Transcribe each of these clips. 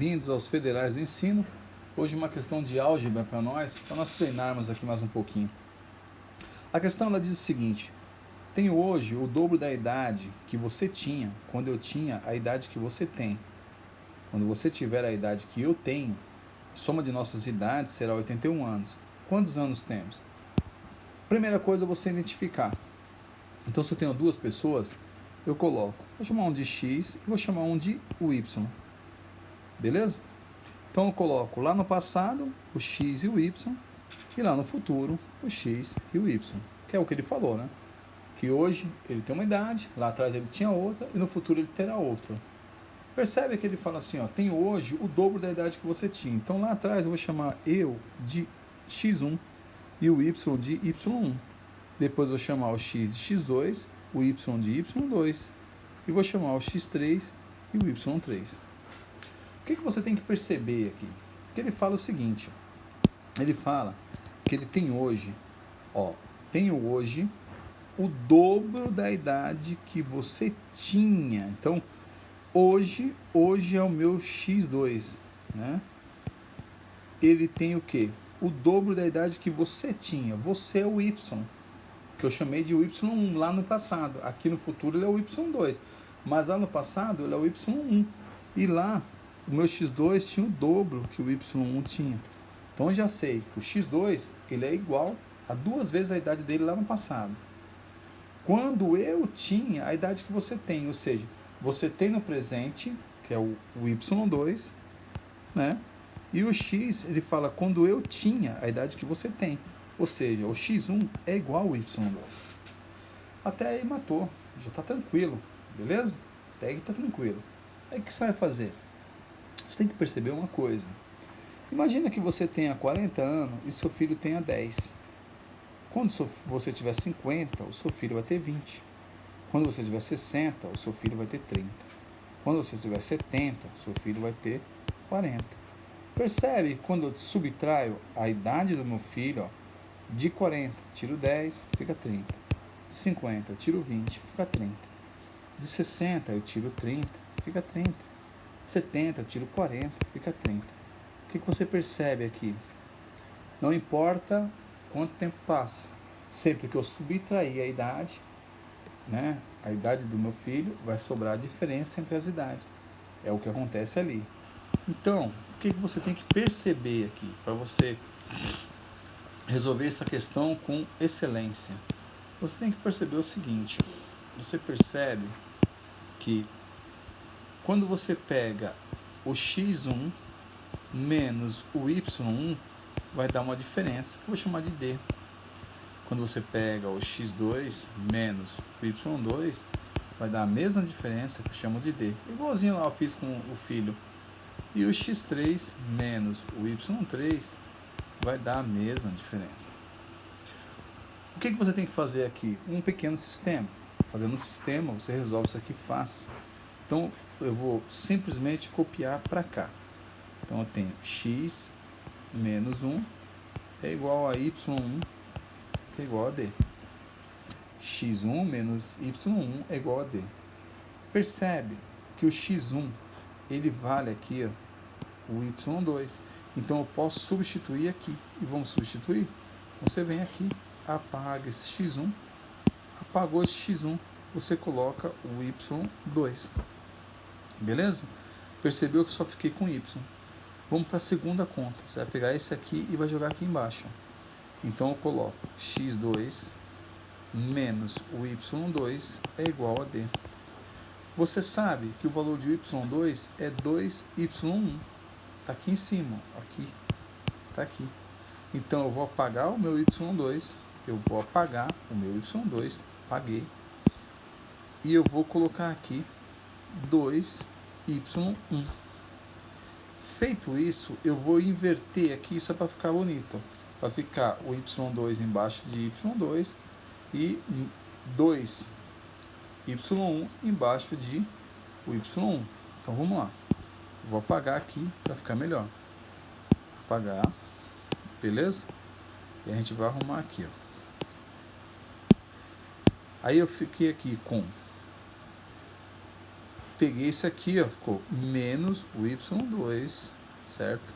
Bem-vindos aos Federais do Ensino. Hoje uma questão de álgebra para nós treinarmos aqui mais um pouquinho. A questão ela diz o seguinte: tenho hoje o dobro da idade que você tinha quando eu tinha a idade que você tem. Quando você tiver a idade que eu tenho, a soma de nossas idades será 81 anos. Quantos anos temos? Primeira coisa é você identificar. Então, se eu tenho duas pessoas, eu coloco, vou chamar um de X e vou chamar um de Y. Beleza? Então eu coloco lá no passado o X e o Y e lá no futuro o X e o Y, que é o que ele falou, né? Que hoje ele tem uma idade, lá atrás ele tinha outra e no futuro ele terá outra. Percebe que ele fala assim, ó, tem hoje o dobro da idade que você tinha. Então lá atrás eu vou chamar eu de X1 e o Y de Y1. Depois eu vou chamar o X de X2, o Y de Y2 e vou chamar o X3 e o Y3. O que você tem que perceber aqui? Que ele fala o seguinte, ele fala que ele tem hoje, tenho hoje o dobro da idade que você tinha. Então, hoje é o meu X2, né? Ele tem o quê? O dobro da idade que você tinha. Você é o Y, que eu chamei de Y1 lá no passado. Aqui no futuro ele é o Y2, mas lá no passado ele é o Y1. E lá o meu X2 tinha o dobro que o Y1 tinha. Então eu já sei que o X2 ele é igual a 2 vezes a idade dele lá no passado. Quando eu tinha a idade que você tem, ou seja, você tem no presente, que é o Y2, né? E o X, ele fala quando eu tinha a idade que você tem. Ou seja, o X1 é igual ao Y2. Até aí matou, já está tranquilo, beleza? Até aí está tranquilo. Aí o que você vai fazer? Você tem que perceber uma coisa. Imagina que você tenha 40 anos e seu filho tenha 10. Quando você tiver 50, o seu filho vai ter 20. Quando você tiver 60, o seu filho vai ter 30. Quando você tiver 70, o seu filho vai ter 40. Percebe quando eu subtraio a idade do meu filho, de 40, tiro 10, fica 30. De 50, eu tiro 20, fica 30. De 60, eu tiro 30, fica 30. 70, eu tiro 40, fica 30. O que você percebe aqui? Não importa quanto tempo passa, sempre que eu subtrair a idade, né, a idade do meu filho, vai sobrar a diferença entre as idades. É o que acontece ali. Então, o que você tem que perceber aqui, para você resolver essa questão com excelência? Você tem que perceber o seguinte, você percebe que quando você pega o X1 menos o Y1, vai dar uma diferença, que eu vou chamar de D. Quando você pega o X2 menos o Y2, vai dar a mesma diferença, que eu chamo de D. Igualzinho lá eu fiz com o filho. E o X3 menos o Y3 vai dar a mesma diferença. O que você tem que fazer aqui? Um pequeno sistema. Fazendo um sistema, você resolve isso aqui fácil. Então, eu vou simplesmente copiar para cá. Então, eu tenho x menos 1 é igual a y1, que é igual a d. x1 menos y1 é igual a d. Percebe que o x1, ele vale aqui, ó, o y2. Então, eu posso substituir aqui. E vamos substituir? Você vem aqui, apaga esse x1, apagou esse x1, você coloca o y2. Beleza? Percebeu que eu só fiquei com y. Vamos para a segunda conta. Você vai pegar esse aqui e vai jogar aqui embaixo. Então eu coloco x2 menos o y2 é igual a d. Você sabe que o valor de y2 é 2y1. Está aqui em cima. Aqui. Está aqui. Então eu vou apagar o meu y2. Eu vou apagar o meu y2. Apaguei. E eu vou colocar aqui 2y1. Feito isso, eu vou inverter aqui, isso é para ficar bonito. Para ficar o y2 embaixo de y2 e 2y1 embaixo de o y1. Então vamos lá. Vou apagar aqui para ficar melhor. Apagar. Beleza? E a gente vai arrumar aqui, ó. Aí eu fiquei aqui com peguei esse aqui, ó, ficou menos o y2, certo?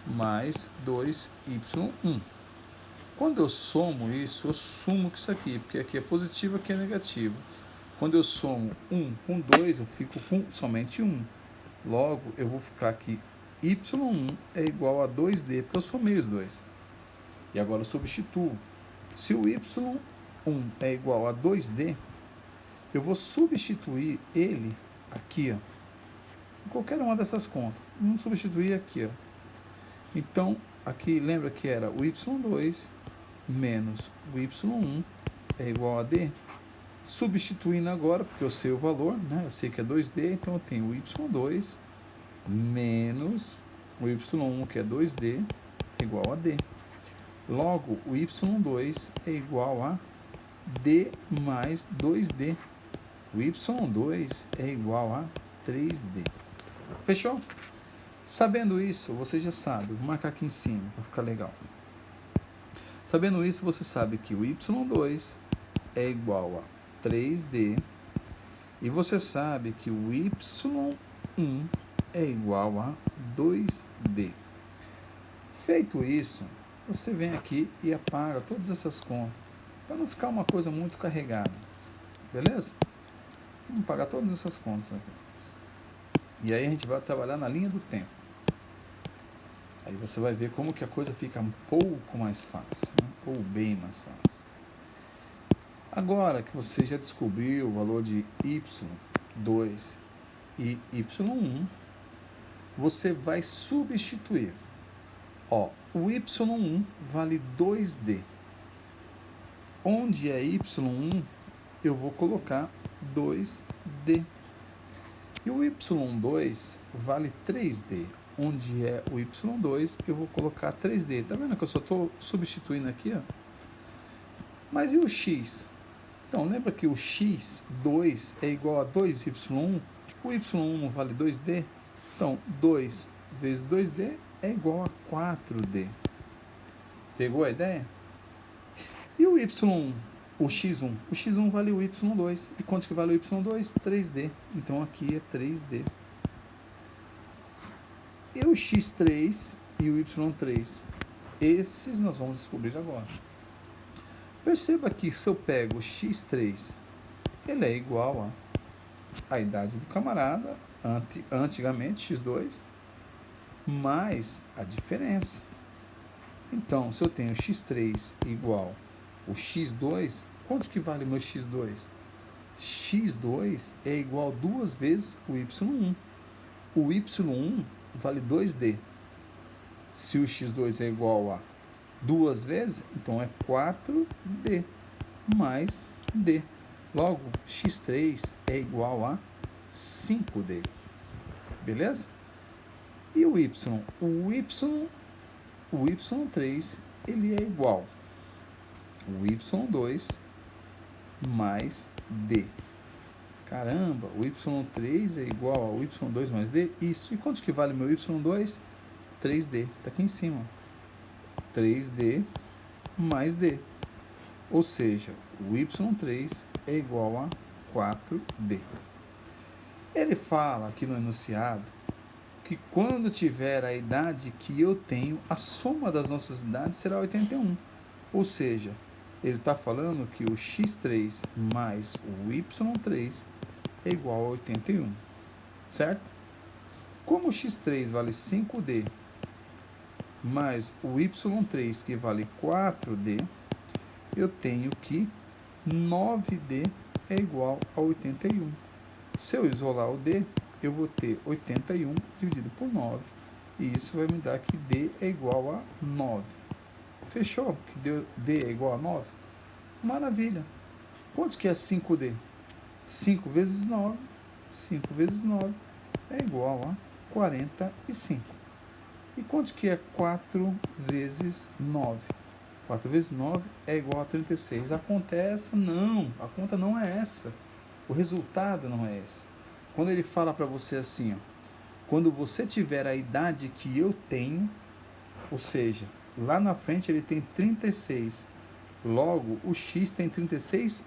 Mais 2y1. Quando eu somo isso, eu sumo com isso aqui, porque aqui é positivo, aqui é negativo. Quando eu somo 1 com 2, eu fico com somente 1. Logo, eu vou ficar aqui, y1 é igual a 2d, porque eu somei os dois. E agora eu substituo. Se o y1 é igual a 2d, eu vou substituir ele aqui, ó, em qualquer uma dessas contas. Vamos substituir aqui, ó. Então, aqui, lembra que era o y2 menos o y1 é igual a d. Substituindo agora, porque eu sei o valor, né? Eu sei que é 2d, então eu tenho o y2 menos o y1, que é 2d, é igual a d. Logo, o y2 é igual a d mais 2d. O y2 é igual a 3d. Fechou? Sabendo isso, você já sabe. Vou marcar aqui em cima para ficar legal. Sabendo isso, você sabe que o y2 é igual a 3d. E você sabe que o y1 é igual a 2d. Feito isso, você vem aqui e apaga todas essas contas, para não ficar uma coisa muito carregada. Beleza? Vamos pagar todas essas contas aqui. E aí a gente vai trabalhar na linha do tempo. Aí você vai ver como que a coisa fica um pouco mais fácil, né? Ou bem mais fácil. Agora que você já descobriu o valor de y2 e y1, você vai substituir. Ó, o y1 vale 2d. Onde é y1, eu vou colocar 2d. E o y2 vale 3d. Onde é o y2, eu vou colocar 3d. Tá vendo que eu só estou substituindo aqui, ó? Mas e o x? Então, lembra que o x2 é igual a 2y1? O y1 não vale 2d? Então, 2 vezes 2d é igual a 4d. Pegou a ideia? E o y1, o x1? O x1 vale o y2. E quanto que vale o y2? 3d. Então, aqui é 3d. E o x3 e o y3? Esses nós vamos descobrir agora. Perceba que se eu pego o x3, ele é igual a idade do camarada, antigamente x2, mais a diferença. Então, se eu tenho x3 igual o x2, quanto que vale o meu x2? x2 é igual a 2 vezes o y1. O y1 vale 2d. Se o x2 é igual a 2 vezes, então é 4d mais d. Logo, x3 é igual a 5d. Beleza? E o y? O y3, ele é igual o y2 mais d. Caramba, o y3 é igual ao y2 mais d? Isso. E quanto que vale meu y2? 3d. Está aqui em cima. 3d mais d. Ou seja, o y3 é igual a 4d. Ele fala aqui no enunciado que quando tiver a idade que eu tenho, a soma das nossas idades será 81. Ou seja, ele está falando que o x3 mais o y3 é igual a 81. Certo? Como o x3 vale 5d, mais o y3 que vale 4d, eu tenho que 9d é igual a 81. Se eu isolar o d, eu vou ter 81 dividido por 9. E isso vai me dar que d é igual a 9. Fechou? Que d é igual a 9? Maravilha. Quanto que é 5d? 5 vezes 9. 5 vezes 9 é igual a 45. E quanto que é 4 vezes 9? 4 vezes 9 é igual a 36. A conta é essa? Não. A conta não é essa. O resultado não é esse. Quando ele fala para você assim, ó, quando você tiver a idade que eu tenho, ou seja, lá na frente ele tem 36, logo o x tem 36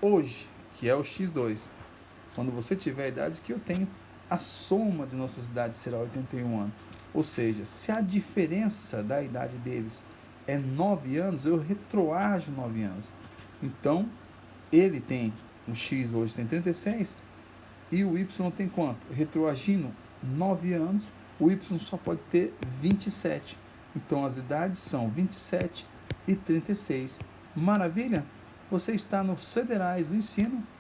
hoje, que é o x2. quando você tiver a idade que eu tenho, a soma de nossas idades será 81 anos. Ou seja, se a diferença da idade deles é 9 anos, eu retroajo 9 anos. Então, ele tem, o X hoje tem 36, e o Y tem quanto? Retroagindo 9 anos, o Y só pode ter 27. Então, as idades são 27 e 36. Maravilha? Você está nos Federais do Ensino